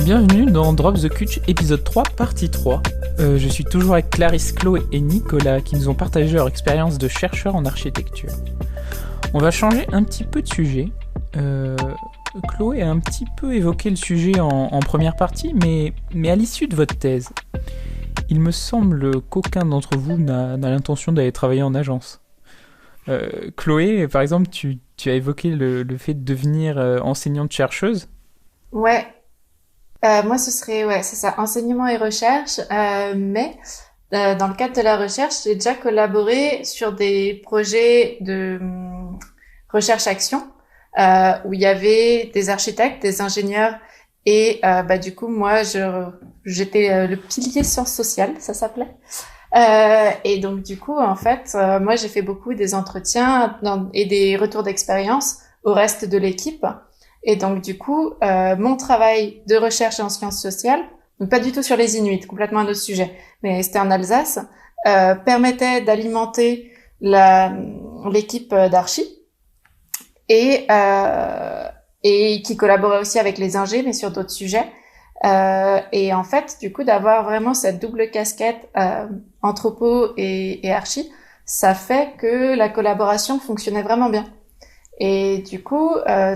Bienvenue dans Drop the Kutch épisode 3 partie 3. Je suis toujours avec Clarisse, Chloé et Nicolas qui nous ont partagé leur expérience de chercheurs en architecture. On va changer un petit peu de sujet. Chloé a un petit peu évoqué le sujet en première partie, mais à l'issue de votre thèse, il me semble qu'aucun d'entre vous n'a l'intention d'aller travailler en agence. Chloé, par exemple, tu as évoqué le fait de devenir enseignante-chercheuse. Ouais, moi ce serait, ouais, c'est ça, enseignement et recherche, mais dans le cadre de la recherche, j'ai déjà collaboré sur des projets de recherche-action où il y avait des architectes, des ingénieurs et du coup moi j'étais le pilier sciences sociales, ça s'appelait. Et donc du coup en fait moi j'ai fait beaucoup des entretiens et des retours d'expérience au reste de l'équipe. Et donc, du coup, mon travail de recherche en sciences sociales, donc pas du tout sur les Inuits, complètement un autre sujet, mais c'était en Alsace, permettait d'alimenter l'équipe d'archi et qui collaborait aussi avec les ingés, mais sur d'autres sujets. Et en fait, du coup, d'avoir vraiment cette double casquette anthropo et archi, ça fait que la collaboration fonctionnait vraiment bien. Et du coup,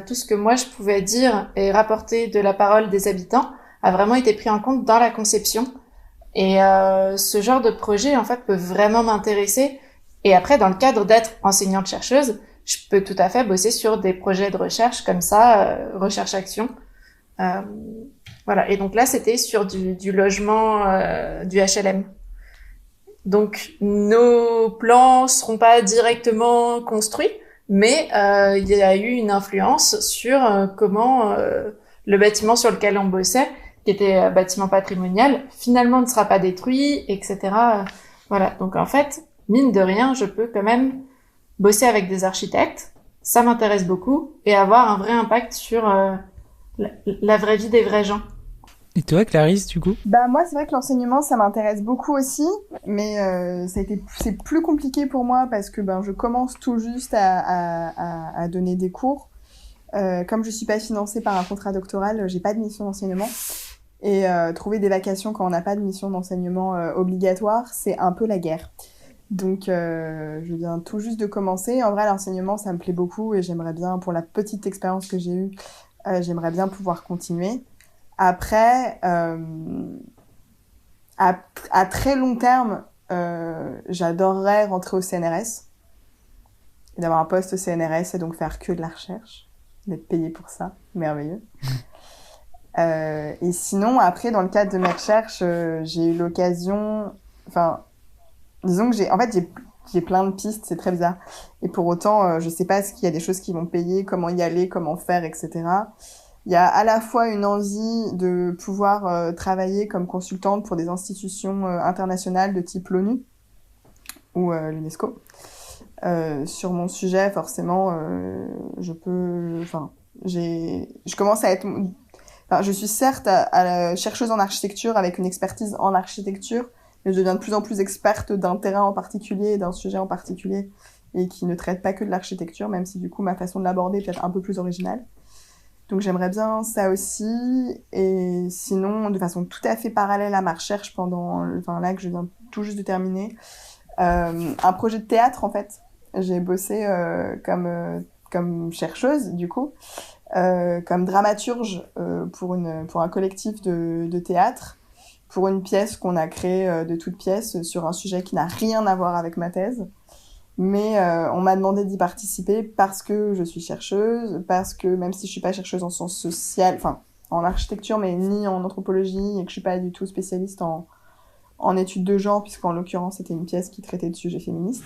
tout ce que moi je pouvais dire et rapporter de la parole des habitants a vraiment été pris en compte dans la conception. Et ce genre de projet, en fait, peut vraiment m'intéresser. Et après, dans le cadre d'être enseignante-chercheuse, je peux tout à fait bosser sur des projets de recherche comme ça, recherche-action. Voilà. Et donc là, c'était sur du logement, du HLM. Donc, nos plans seront pas directement construits, mais il y a eu une influence sur comment le bâtiment sur lequel on bossait, qui était bâtiment patrimonial, finalement ne sera pas détruit, etc. Voilà. Donc en fait, mine de rien, je peux quand même bosser avec des architectes, ça m'intéresse beaucoup, et avoir un vrai impact sur la vraie vie des vrais gens. Et toi, Clarisse, du coup ? Bah moi, c'est vrai que l'enseignement, ça m'intéresse beaucoup aussi, mais c'est plus compliqué pour moi parce que je commence tout juste à donner des cours. Comme je suis pas financée par un contrat doctoral, j'ai pas de mission d'enseignement. Et trouver des vacations quand on n'a pas de mission d'enseignement obligatoire, c'est un peu la guerre. Donc je viens tout juste de commencer. En vrai, l'enseignement, ça me plaît beaucoup et j'aimerais bien, pour la petite expérience que j'ai eue, j'aimerais bien pouvoir continuer. Après, à très long terme, j'adorerais rentrer au CNRS et d'avoir un poste au CNRS et donc faire que de la recherche, d'être payé pour ça, merveilleux. Et sinon, après, dans le cadre de mes recherches, j'ai eu l'occasion, disons que j'ai plein de pistes, c'est très bizarre. Et pour autant, je sais pas est-ce qu'il y a des choses qui vont payer, comment y aller, comment faire, etc. Il y a à la fois une envie de pouvoir travailler comme consultante pour des institutions internationales de type l'ONU ou l'UNESCO. Sur mon sujet, forcément, je commence à être... je suis certes chercheuse en architecture avec une expertise en architecture, mais je deviens de plus en plus experte d'un terrain en particulier, d'un sujet en particulier, et qui ne traite pas que de l'architecture, même si du coup ma façon de l'aborder est peut-être un peu plus originale. Donc j'aimerais bien ça aussi, et sinon de façon tout à fait parallèle à ma recherche là que je viens tout juste de terminer, un projet de théâtre en fait. J'ai bossé comme chercheuse du coup, comme dramaturge pour un collectif de théâtre, pour une pièce qu'on a créée de toutes pièces sur un sujet qui n'a rien à voir avec ma thèse. Mais on m'a demandé d'y participer parce que je suis chercheuse, parce que même si je suis pas chercheuse en sciences sociales, en architecture, mais ni en anthropologie, et que je suis pas du tout spécialiste en études de genre, puisqu'en l'occurrence c'était une pièce qui traitait de sujets féministes,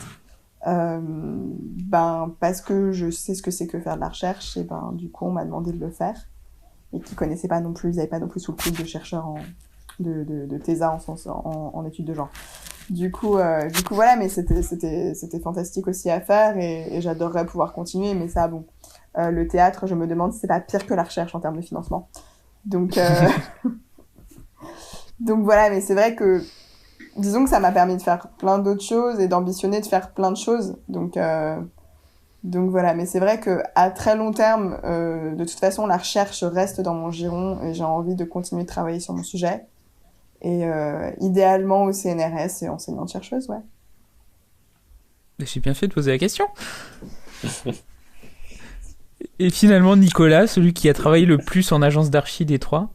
parce que je sais ce que c'est que faire de la recherche, et du coup on m'a demandé de le faire, et qu'ils connaissaient pas non plus, ils avaient pas non plus sous le coude de chercheurs de thésard en études de genre. Du coup, voilà, mais c'était fantastique aussi à faire et j'adorerais pouvoir continuer, mais ça, le théâtre, je me demande si c'est pas pire que la recherche en termes de financement. Donc, donc voilà, mais c'est vrai que, disons que ça m'a permis de faire plein d'autres choses et d'ambitionner de faire plein de choses. Donc Donc voilà, mais c'est vrai que à très long terme, de toute façon, la recherche reste dans mon giron et j'ai envie de continuer de travailler sur mon sujet. Et idéalement au CNRS et enseignante-chercheuse, ouais. J'ai bien fait de poser la question. Et finalement, Nicolas, celui qui a travaillé le plus en agence d'archi des trois.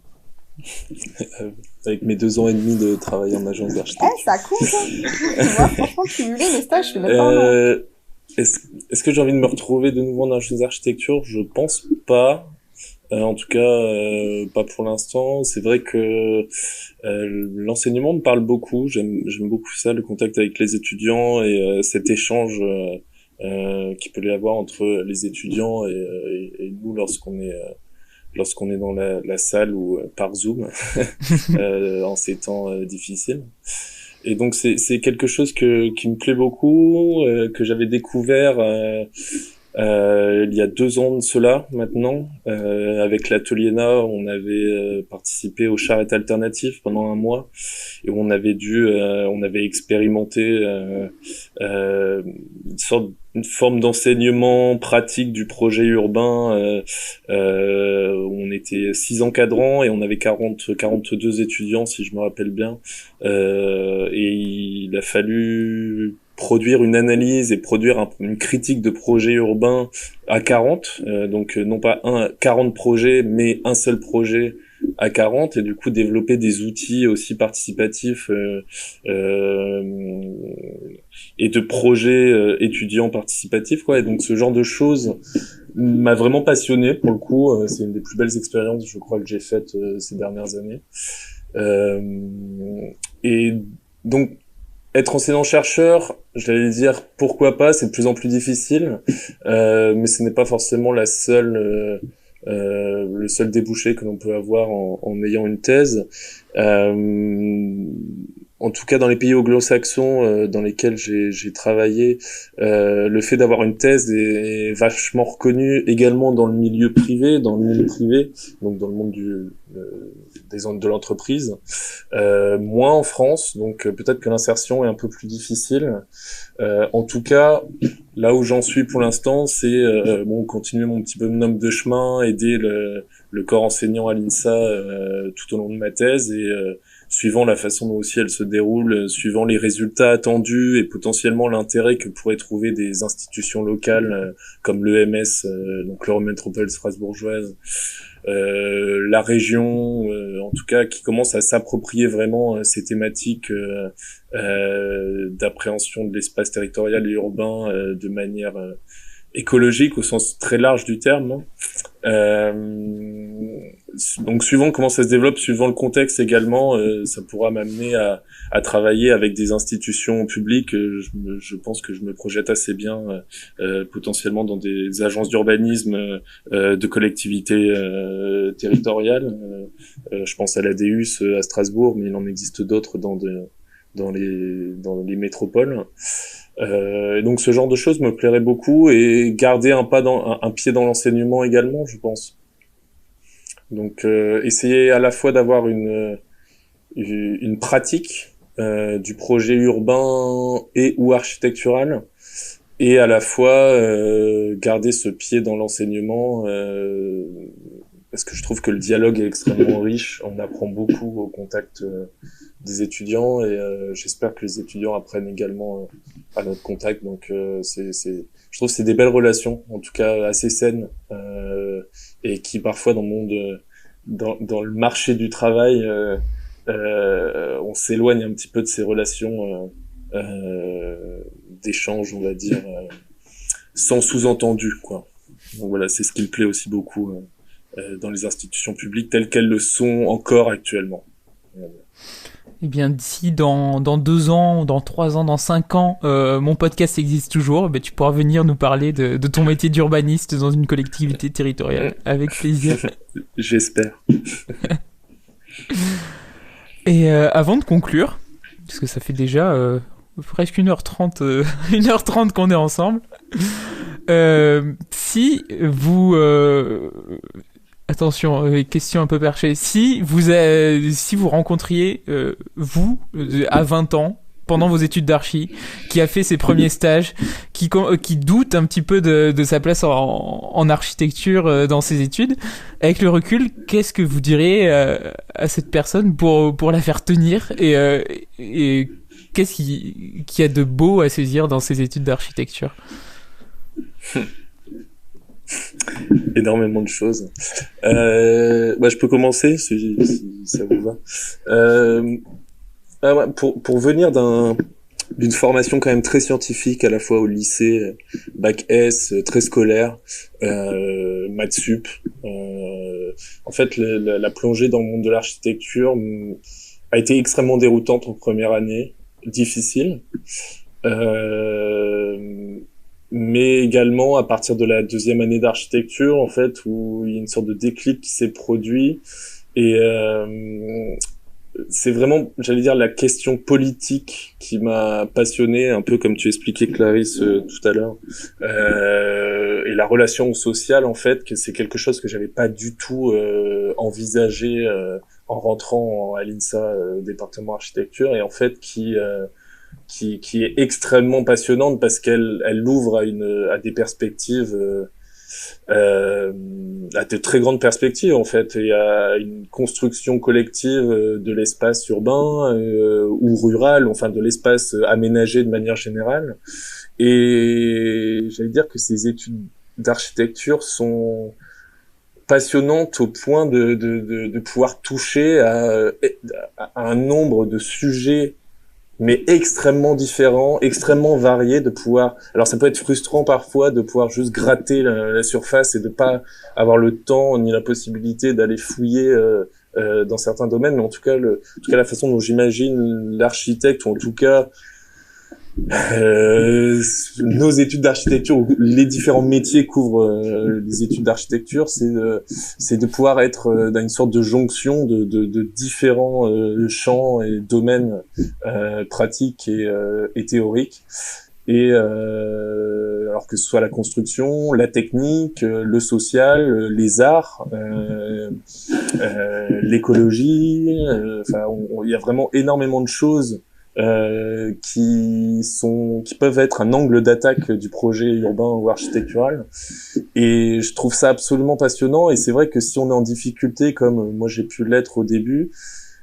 Avec mes 2 ans et demi de travail en agence d'architecture. Ça compte, hein. Moi, franchement, cumuler mes stages, je fais même pas un an. Est-ce que j'ai envie de me retrouver de nouveau en agence d'architecture? Je pense pas. En tout cas, pas pour l'instant. C'est vrai que l'enseignement me parle beaucoup. J'aime beaucoup ça, le contact avec les étudiants et cet échange qu'il peut y avoir entre les étudiants et nous lorsqu'on est dans la salle ou par Zoom en ces temps difficiles. Et donc c'est quelque chose qui me plaît beaucoup, que j'avais découvert il y a 2 ans de cela maintenant. Avec l'Atelier-Na, on avait participé aux charrettes alternatives pendant 1 mois et on avait expérimenté une forme d'enseignement pratique du projet urbain. On était 6 encadrants et on avait 42 étudiants si je me rappelle bien. Et il a fallu produire une analyse et produire une critique de projet urbain à 40, donc non pas 40 projets, mais un seul projet à 40, et du coup développer des outils aussi participatifs et de projets étudiants participatifs, quoi. Et donc ce genre de choses m'a vraiment passionné pour le coup. C'est une des plus belles expériences, je crois, que j'ai faites ces dernières années. Et donc être enseignant-chercheur, j'allais dire pourquoi pas, c'est de plus en plus difficile, mais ce n'est pas forcément le seul débouché que l'on peut avoir en ayant une thèse. En tout cas, dans les pays anglo-saxons dans lesquels j'ai travaillé, le fait d'avoir une thèse est vachement reconnu également dans le milieu privé, donc dans le monde de l'entreprise. Moins en France, donc peut-être que l'insertion est un peu plus difficile. En tout cas, là où j'en suis pour l'instant, c'est continuer mon petit bonhomme de chemin, aider le corps enseignant à l'INSA tout au long de ma thèse et suivant la façon dont aussi elle se déroule, suivant les résultats attendus et potentiellement l'intérêt que pourraient trouver des institutions locales comme l'EMS, donc l'Eurométropole strasbourgeoise, la région, en tout cas, qui commence à s'approprier vraiment ces thématiques d'appréhension de l'espace territorial et urbain de manière écologique au sens très large du terme. Donc suivant comment ça se développe, suivant le contexte également, ça pourra m'amener à travailler avec des institutions publiques. Je pense que je me projette assez bien potentiellement dans des agences d'urbanisme de collectivités territoriales. Je pense à l'ADUS à Strasbourg, mais il en existe d'autres dans les métropoles. Donc ce genre de choses me plairait beaucoup et garder un pied dans l'enseignement également, je pense. Donc essayer à la fois d'avoir une pratique du projet urbain et ou architectural et à la fois garder ce pied dans l'enseignement parce que je trouve que le dialogue est extrêmement riche, on apprend beaucoup au contact des étudiants et j'espère que les étudiants apprennent également à notre contact. Donc je trouve que c'est des belles relations, en tout cas assez saines et qui parfois dans le marché du travail on s'éloigne un petit peu de ces relations d'échange, on va dire, sans sous-entendu, quoi. Donc voilà, c'est ce qui me plaît aussi beaucoup dans les institutions publiques telles qu'elles le sont encore actuellement. Eh bien, d'ici dans 2 ans, dans 3 ans, dans 5 ans, mon podcast existe toujours. Ben, tu pourras venir nous parler de ton métier d'urbaniste dans une collectivité territoriale. Avec plaisir. J'espère. Et avant de conclure, parce que ça fait déjà presque 1h30, 1h30 qu'on est ensemble, si vous... Attention, question un peu perchée. Si vous rencontriez, vous, à 20 ans, pendant vos études d'archi, qui a fait ses premiers stages, qui doute un petit peu de sa place en architecture dans ses études. Avec le recul, qu'est-ce que vous diriez à cette personne pour la faire tenir et qu'est-ce qu'il y a de beau à saisir dans ses études d'architecture? Énormément de choses. Je peux commencer si ça vous va. Pour venir d'une formation quand même très scientifique à la fois au lycée, bac S, très scolaire, maths sup. En fait, la plongée dans le monde de l'architecture a été extrêmement déroutante en première année, difficile. Mais également à partir de la deuxième année d'architecture, en fait, où il y a une sorte de déclic qui s'est produit. Et c'est vraiment, j'allais dire, la question politique qui m'a passionné, un peu comme tu expliquais, Clarisse, tout à l'heure. Et la relation sociale, en fait, que c'est quelque chose que j'avais pas du tout envisagé en rentrant à l'INSA, département architecture, et en fait qui est extrêmement passionnante parce qu'elle ouvre à des perspectives, à de très grandes perspectives en fait, et à une construction collective de l'espace urbain ou rural, enfin de l'espace aménagé de manière générale. Et j'allais dire que ces études d'architecture sont passionnantes au point de pouvoir toucher à un nombre de sujets mais extrêmement différent, extrêmement varié, de pouvoir... Alors ça peut être frustrant parfois de pouvoir juste gratter la surface et de pas avoir le temps ni la possibilité d'aller fouiller dans certains domaines, mais en tout cas la façon dont j'imagine l'architecte, ou en tout cas nos études d'architecture, ou les différents métiers couvrent les études d'architecture, c'est de pouvoir être dans une sorte de jonction de différents champs et domaines pratiques et théoriques, et alors que ce soit la construction, la technique, le social, les arts, l'écologie, enfin il y a vraiment énormément de choses qui peuvent être un angle d'attaque du projet urbain ou architectural, et je trouve ça absolument passionnant. Et c'est vrai que si on est en difficulté comme moi j'ai pu l'être au début,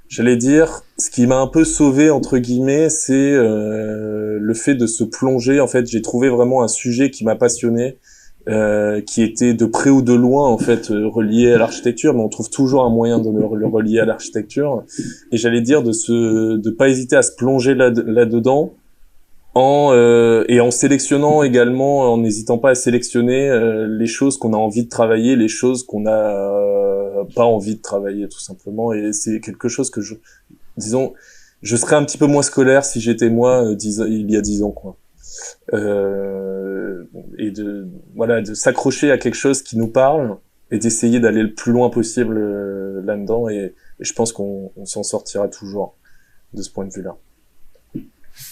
j'allais dire, ce qui m'a un peu sauvé entre guillemets, c'est le fait de se plonger. En fait, j'ai trouvé vraiment un sujet qui m'a passionné, qui était de près ou de loin en fait relié à l'architecture, mais on trouve toujours un moyen de le relier à l'architecture. Et j'allais dire de pas hésiter à se plonger là-dedans, et en sélectionnant également, en n'hésitant pas à sélectionner les choses qu'on a envie de travailler, les choses qu'on a pas envie de travailler tout simplement. Et c'est quelque chose que je serais un petit peu moins scolaire si j'étais moi il y a 10 ans, quoi. Et de s'accrocher à quelque chose qui nous parle et d'essayer d'aller le plus loin possible là-dedans, et je pense qu'on s'en sortira toujours de ce point de vue-là.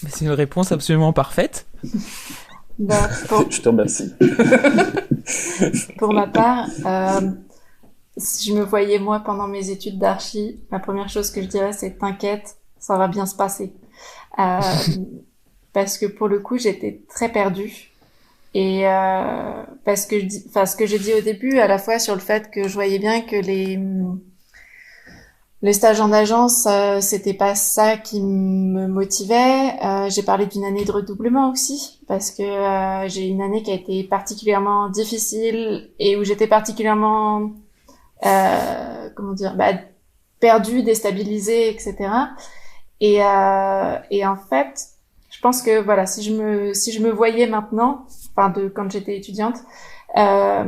C'est une réponse absolument parfaite. Je te remercie. Pour ma part, si je me voyais moi pendant mes études d'archi, la première chose que je dirais, c'est t'inquiète, ça va bien se passer. Parce que pour le coup, j'étais très perdue. Et parce que ce que j'ai dit au début, à la fois sur le fait que je voyais bien que les stages en agence, c'était pas ça qui me motivait. J'ai parlé d'une année de redoublement aussi, parce que j'ai une année qui a été particulièrement difficile et où j'étais particulièrement perdue, déstabilisée, etc. Et en fait, je pense que voilà, si je me voyais maintenant, quand j'étais étudiante, je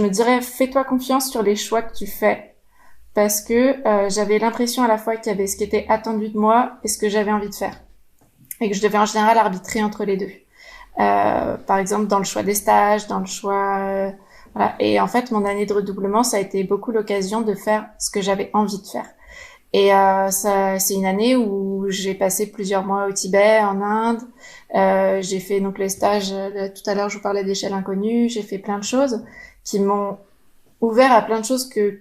me dirais fais-toi confiance sur les choix que tu fais, parce que j'avais l'impression à la fois qu'il y avait ce qui était attendu de moi et ce que j'avais envie de faire, et que je devais en général arbitrer entre les deux. Par exemple dans le choix des stages, dans le choix voilà. Et en fait, mon année de redoublement, ça a été beaucoup l'occasion de faire ce que j'avais envie de faire. Et c'est une année où j'ai passé plusieurs mois au Tibet, en Inde. J'ai fait donc les stages. Tout à l'heure, je vous parlais d'échelle inconnue. J'ai fait plein de choses qui m'ont ouvert à plein de choses que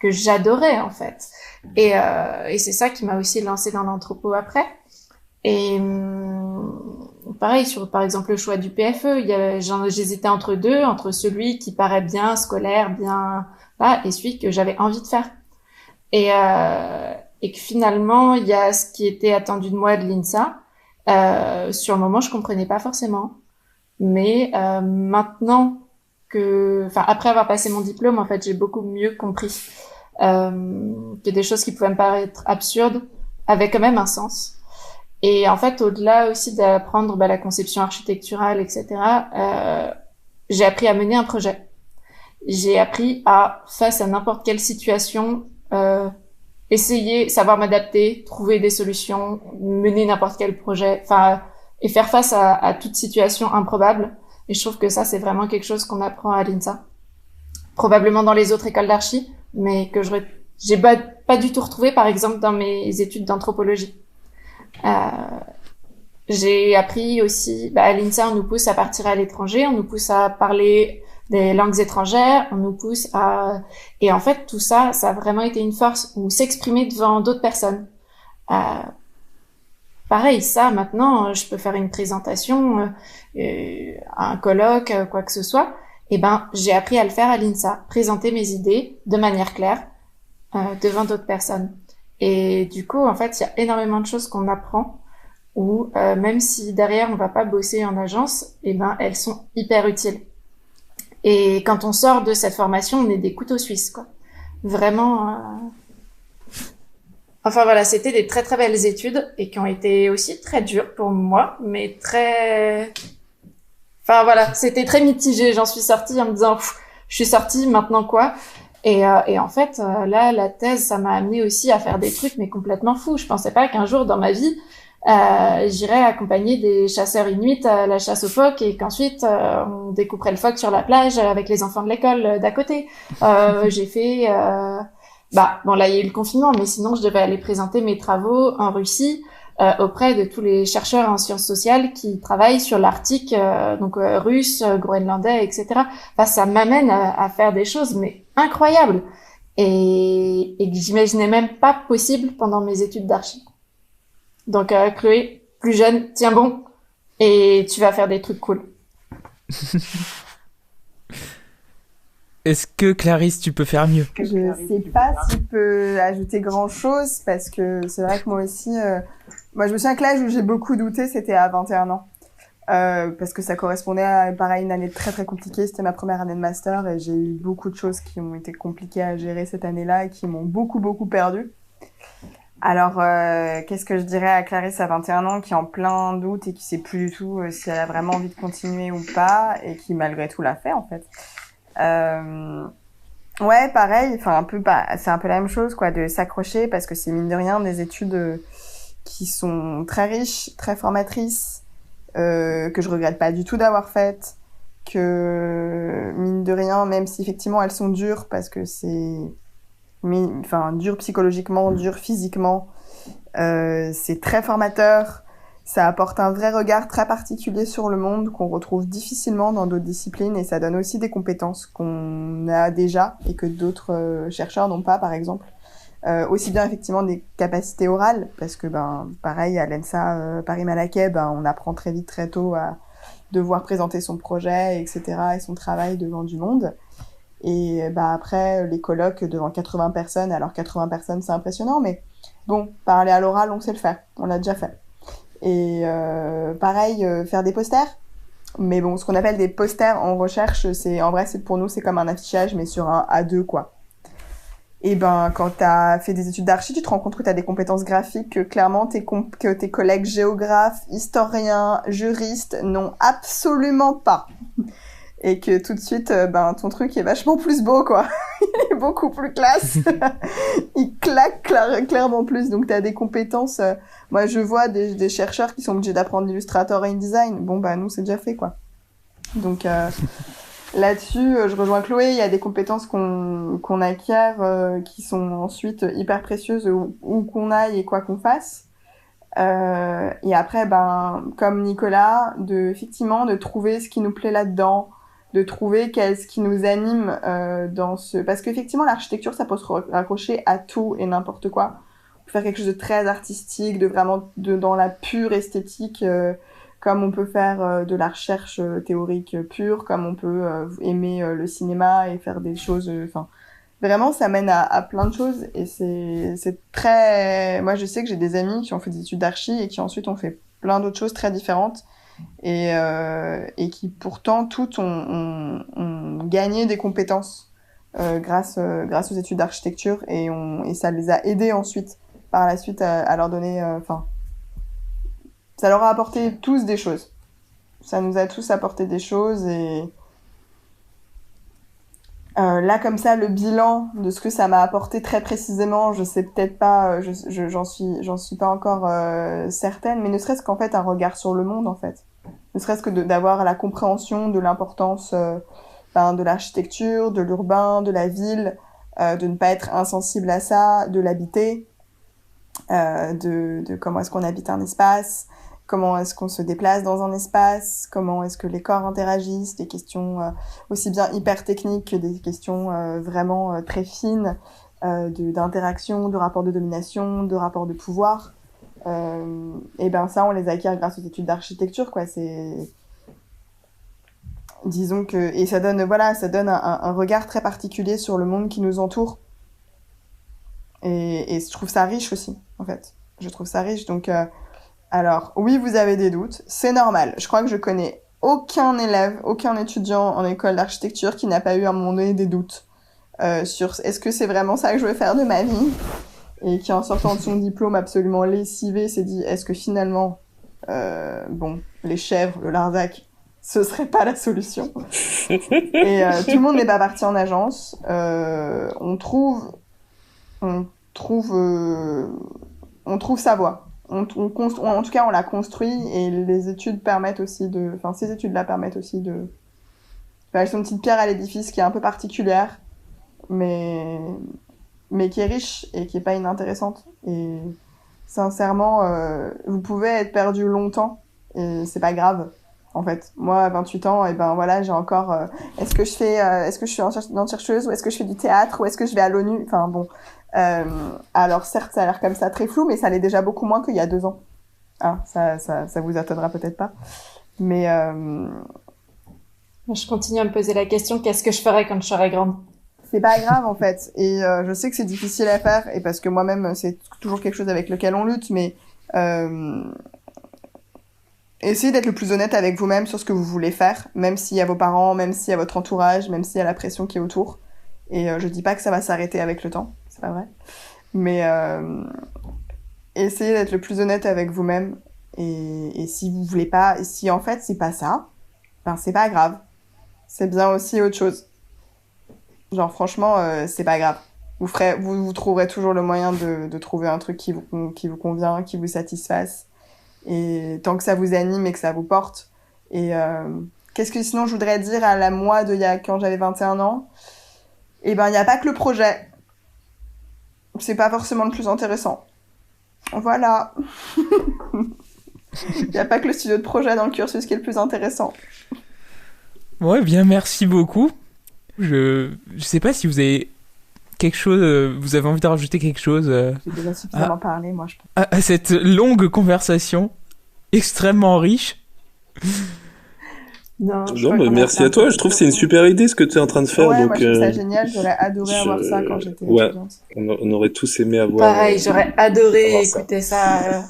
j'adorais en fait. Et c'est ça qui m'a aussi lancée dans l'anthropo après. Et pareil, sur par exemple le choix du PFE, j'hésitais entre celui qui paraît bien scolaire, bien là, et celui que j'avais envie de faire. Et que finalement, il y a ce qui était attendu de moi de l'INSA. Sur le moment, je comprenais pas forcément. Mais maintenant après avoir passé mon diplôme, en fait, j'ai beaucoup mieux compris que des choses qui pouvaient me paraître absurdes avaient quand même un sens. Et en fait, au-delà aussi d'apprendre la conception architecturale, etc., j'ai appris à mener un projet. J'ai appris face à n'importe quelle situation, essayer, savoir m'adapter, trouver des solutions, mener n'importe quel projet, et faire face à toute situation improbable. Et je trouve que ça, c'est vraiment quelque chose qu'on apprend à l'INSA. Probablement dans les autres écoles d'archi, mais que j'ai pas du tout retrouvé, par exemple, dans mes études d'anthropologie. J'ai appris aussi, à l'INSA, on nous pousse à partir à l'étranger, on nous pousse à parler des langues étrangères, on nous pousse et en fait, tout ça, ça a vraiment été une force, ou s'exprimer devant d'autres personnes. Pareil, ça, maintenant, je peux faire une présentation, un colloque, quoi que ce soit. J'ai appris à le faire à l'INSA, présenter mes idées de manière claire, devant d'autres personnes. Et du coup, en fait, il y a énormément de choses qu'on apprend où, même si derrière on va pas bosser en agence, elles sont hyper utiles. Et quand on sort de cette formation, on est des couteaux suisses, quoi. Vraiment. Enfin voilà, c'était des très très belles études et qui ont été aussi très dures pour moi, mais très. Enfin voilà, c'était très mitigé. J'en suis sortie en me disant, je suis sortie, maintenant quoi? Et en fait, là, la thèse, ça m'a amené aussi à faire des trucs, mais complètement fous. Je pensais pas qu'un jour dans ma vie, j'irais accompagner des chasseurs inuits à la chasse aux phoques et qu'ensuite, on découperait le phoque sur la plage avec les enfants de l'école d'à côté. J'ai fait... bon, là, il y a eu le confinement, mais sinon, je devais aller présenter mes travaux en Russie auprès de tous les chercheurs en sciences sociales qui travaillent sur l'Arctique, russe, groenlandais, etc. Enfin, ça m'amène à faire des choses, mais incroyables, et que j'imaginais même pas possible pendant mes études d'archi. Donc, Chloé, plus jeune, tiens bon, et tu vas faire des trucs cool. Est-ce que Clarisse, tu peux faire mieux? Je sais pas si je peux ajouter grand-chose, parce que c'est vrai que moi aussi... Moi, je me souviens que l'âge où j'ai beaucoup douté, c'était à 21 ans. Parce que ça correspondait à, pareil, une année très très compliquée. C'était ma première année de master et j'ai eu beaucoup de choses qui ont été compliquées à gérer cette année-là et qui m'ont beaucoup perdu. Alors, qu'est-ce que je dirais à Clarisse à 21 ans qui est en plein doute et qui sait plus du tout si elle a vraiment envie de continuer ou pas et qui malgré tout l'a fait en fait. Ouais, pareil, c'est un peu la même chose quoi, de s'accrocher parce que c'est mine de rien des études qui sont très riches, très formatrices, que je regrette pas du tout d'avoir faites, que mine de rien, même si effectivement elles sont dures parce que c'est dur psychologiquement, dur physiquement, c'est très formateur, ça apporte un vrai regard très particulier sur le monde qu'on retrouve difficilement dans d'autres disciplines et ça donne aussi des compétences qu'on a déjà et que d'autres chercheurs n'ont pas par exemple. Aussi bien effectivement des capacités orales parce que pareil à l'ENSA Paris-Malaquais on apprend très vite très tôt à devoir présenter son projet etc et son travail devant du monde et après les colloques devant 80 personnes alors 80 personnes c'est impressionnant mais bon parler à l'oral on sait le faire, on l'a déjà fait et pareil faire des posters mais bon ce qu'on appelle des posters en recherche pour nous c'est comme un affichage mais sur un A2 quoi. Et quand t'as fait des études d'archi, tu te rends compte que t'as des compétences graphiques que clairement que tes collègues géographes, historiens, juristes n'ont absolument pas. Et que tout de suite, ton truc est vachement plus beau, quoi. Il est beaucoup plus classe. Il claque clairement plus. Donc t'as des compétences. Moi, je vois des chercheurs qui sont obligés d'apprendre l'Illustrator et InDesign. Bon, nous, c'est déjà fait, quoi. Donc... Là-dessus, je rejoins Chloé, il y a des compétences qu'on acquiert qui sont ensuite hyper précieuses où qu'on aille et quoi qu'on fasse. Et après, comme Nicolas, effectivement, de trouver ce qui nous plaît là-dedans, de trouver ce qui nous anime parce qu'effectivement, l'architecture, ça peut se raccrocher à tout et n'importe quoi. faire quelque chose de très artistique, de vraiment dans la pure esthétique, comme on peut faire de la recherche théorique pure, comme on peut aimer le cinéma et faire des choses, vraiment ça mène à plein de choses, et c'est très, moi je sais que j'ai des amis qui ont fait des études d'archi et qui ensuite ont fait plein d'autres choses très différentes, et qui pourtant toutes ont gagné des compétences grâce aux études d'architecture, et ça les a aidés ensuite par la suite à leur donner, ça leur a apporté tous des choses. Ça nous a tous apporté des choses, et là comme ça le bilan de ce que ça m'a apporté très précisément, je sais peut-être pas, j'en suis pas encore certaine, mais ne serait-ce qu'en fait un regard sur le monde, en fait, ne serait-ce que d'avoir la compréhension de l'importance de l'architecture, de l'urbain, de la ville, de ne pas être insensible à ça, de l'habiter, de comment est-ce qu'on habite un espace, comment est-ce qu'on se déplace dans un espace, comment est-ce que les corps interagissent, des questions aussi bien hyper techniques que des questions vraiment très fines, d'interaction, de rapport de domination, de rapport de pouvoir. Et ben ça, on les acquiert grâce aux études d'architecture, quoi. Disons que, et ça donne un regard très particulier sur le monde qui nous entoure. Et je trouve ça riche aussi, en fait. Je trouve ça riche, donc... Alors, oui, vous avez des doutes, c'est normal. Je crois que je connais aucun élève, aucun étudiant en école d'architecture qui n'a pas eu à un moment donné des doutes sur est-ce que c'est vraiment ça que je veux faire de ma vie, et qui en sortant de son diplôme absolument lessivé s'est dit est-ce que finalement, les chèvres, le Larzac, ce serait pas la solution. Et tout le monde n'est pas parti en agence. On trouve sa voie. En tout cas, on l'a construit, et les études permettent aussi ces études-là permettent aussi elles sont une petite pierre à l'édifice qui est un peu particulière, mais qui est riche et qui est pas inintéressante. Et sincèrement, vous pouvez être perdu longtemps, et c'est pas grave. En fait, moi, à 28 ans, j'ai encore, est-ce que je suis enseignante chercheuse, ou est-ce que je fais du théâtre, ou est-ce que je vais à l'ONU? Enfin, bon. Alors certes, ça a l'air comme ça très flou, mais ça l'est déjà beaucoup moins qu'il y a 2 ans. Hein, ça vous étonnera peut-être pas. Mais je continue à me poser la question, qu'est-ce que je ferais quand je serai grande? C'est pas grave, en fait. Et je sais que c'est difficile à faire, et parce que moi-même, c'est toujours quelque chose avec lequel on lutte, mais essayez d'être le plus honnête avec vous-même sur ce que vous voulez faire, même s'il y a vos parents, même s'il y a votre entourage, même s'il y a la pression qui est autour. Et je dis pas que ça va s'arrêter avec le temps, c'est pas vrai. Mais essayez d'être le plus honnête avec vous-même. Et si vous voulez pas, si en fait c'est pas ça, c'est pas grave. C'est bien aussi autre chose. Genre franchement, c'est pas grave. Vous trouverez toujours le moyen de trouver un truc qui vous convient, qui vous satisfasse. Et tant que ça vous anime et que ça vous porte. Et qu'est-ce que sinon je voudrais dire à la moi quand j'avais 21 ans? Eh ben, il n'y a pas que le projet. C'est pas forcément le plus intéressant. Voilà. Il n'y a pas que le studio de projet dans le cursus qui est le plus intéressant. Ouais, bien, merci beaucoup. Je sais pas si vous avez quelque chose, vous avez envie de rajouter quelque chose J'ai déjà suffisamment parlé, moi, je pense. À cette longue conversation extrêmement riche. Non, mais merci à toi. Je trouve que c'est une super idée ce que tu es en train de faire. Ouais, donc, moi je trouve ça génial. J'aurais adoré avoir ça quand j'étais étudiante. On aurait tous aimé avoir. Pareil, j'aurais adoré avoir écouter ça,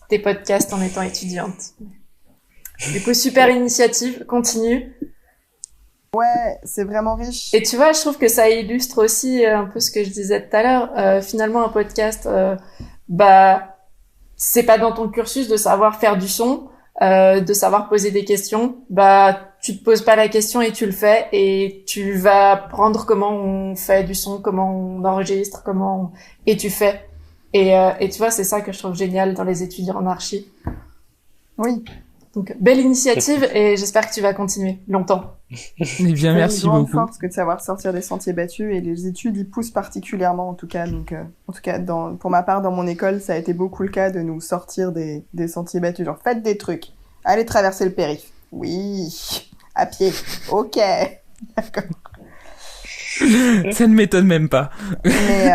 tes podcasts en étant étudiante. Du coup, super initiative, continue. Ouais, c'est vraiment riche. Et tu vois, je trouve que ça illustre aussi un peu ce que je disais tout à l'heure. Finalement, un podcast, c'est pas dans ton cursus de savoir faire du son. De savoir poser des questions, tu te poses pas la question et tu le fais, et tu vas apprendre comment on fait du son, comment on enregistre, et tu fais. Et tu vois, c'est ça que je trouve génial dans les étudiants en archi. Oui. Donc, belle initiative, et j'espère que tu vas continuer longtemps. Eh bien, merci beaucoup. C'est une grande beaucoup. force que de savoir sortir des sentiers battus, et les études y poussent particulièrement, en tout cas. Donc, pour ma part, dans mon école, ça a été beaucoup le cas de nous sortir des sentiers battus. Genre, faites des trucs. Allez traverser le périph'. Oui. À pied. Ok. D'accord. Ça ne m'étonne même pas. Mais,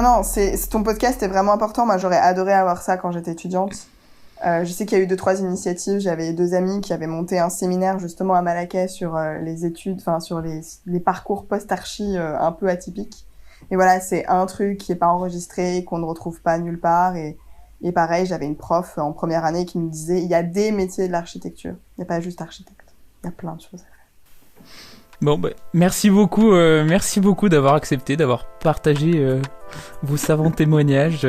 Non, ton podcast est vraiment important. Moi, j'aurais adoré avoir ça quand j'étais étudiante. Je sais qu'il y a eu 2-3 initiatives. J'avais 2 amis qui avaient monté un séminaire justement à Malaquais sur les études, enfin sur les parcours post-archi un peu atypiques. Et voilà, c'est un truc qui est pas enregistré, qu'on ne retrouve pas nulle part. Et pareil, j'avais une prof en première année qui me disait il y a des métiers de l'architecture. Il n'y a pas juste architecte. Il y a plein de choses à faire. Bon, merci beaucoup d'avoir accepté, d'avoir partagé vos savants témoignages.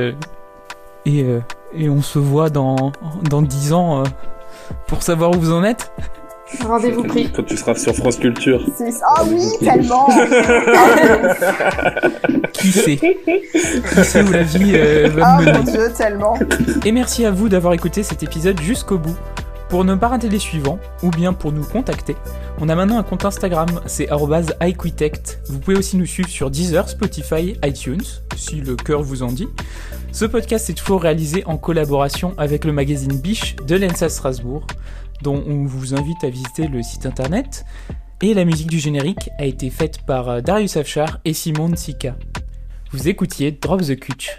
Et on se voit dans 10 ans pour savoir où vous en êtes. Rendez-vous pris. Quand tu seras sur France Culture. Ah oui, tellement. Qui sait où la vie va me mener. Oh mon Dieu, tellement. Et merci à vous d'avoir écouté cet épisode jusqu'au bout. Pour ne pas rater les suivants, ou bien pour nous contacter, on a maintenant un compte Instagram, c'est @iquitect. Vous pouvez aussi nous suivre sur Deezer, Spotify, iTunes, si le cœur vous en dit. Ce podcast est toujours réalisé en collaboration avec le magazine Biche de l'ENSA Strasbourg, dont on vous invite à visiter le site internet. Et la musique du générique a été faite par Darius Afshar et Simon Tsika. Vous écoutiez Drop the Kutch.